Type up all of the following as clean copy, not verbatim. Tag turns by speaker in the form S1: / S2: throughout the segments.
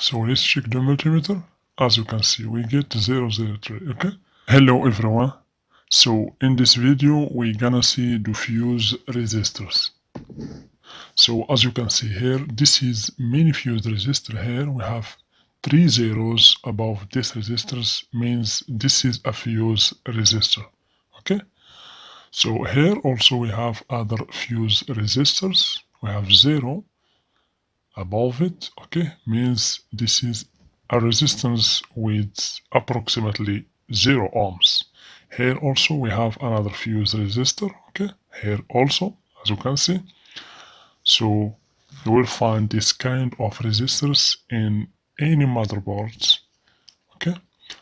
S1: So let's check the multimeter. As you can see, we get 003, okay? Hello everyone. So in this video, we're gonna see the fuse resistors. So as you can see here, this is mini fuse resistor here. We have 3 zeros above this resistors, means this is a fuse resistor, okay? So here also we have other fuse resistors. We have 0 above it, okay, means this is a resistance with approximately 0 ohms. Here also we have another fuse resistor, okay, here also, as you can see. So you will find this kind of resistors in any motherboards, okay.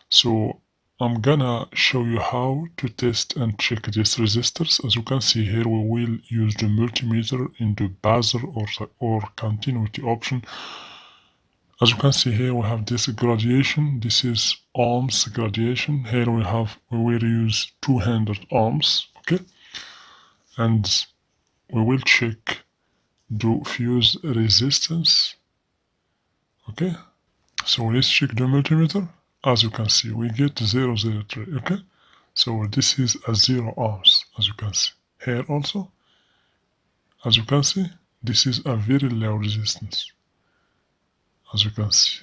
S1: So I'm gonna show you how to test and check these resistors. As you can see here, we will use the multimeter in the buzzer or continuity option. As you can see here, we have this gradation. This is ohms gradation. Here we will use 200 ohms, okay? And we will check the fuse resistance, okay? So let's check the multimeter. As you can see, we get 003, okay? So this is a 0 ohms, as you can see. Here also, as you can see, this is a very low resistance. As you can see,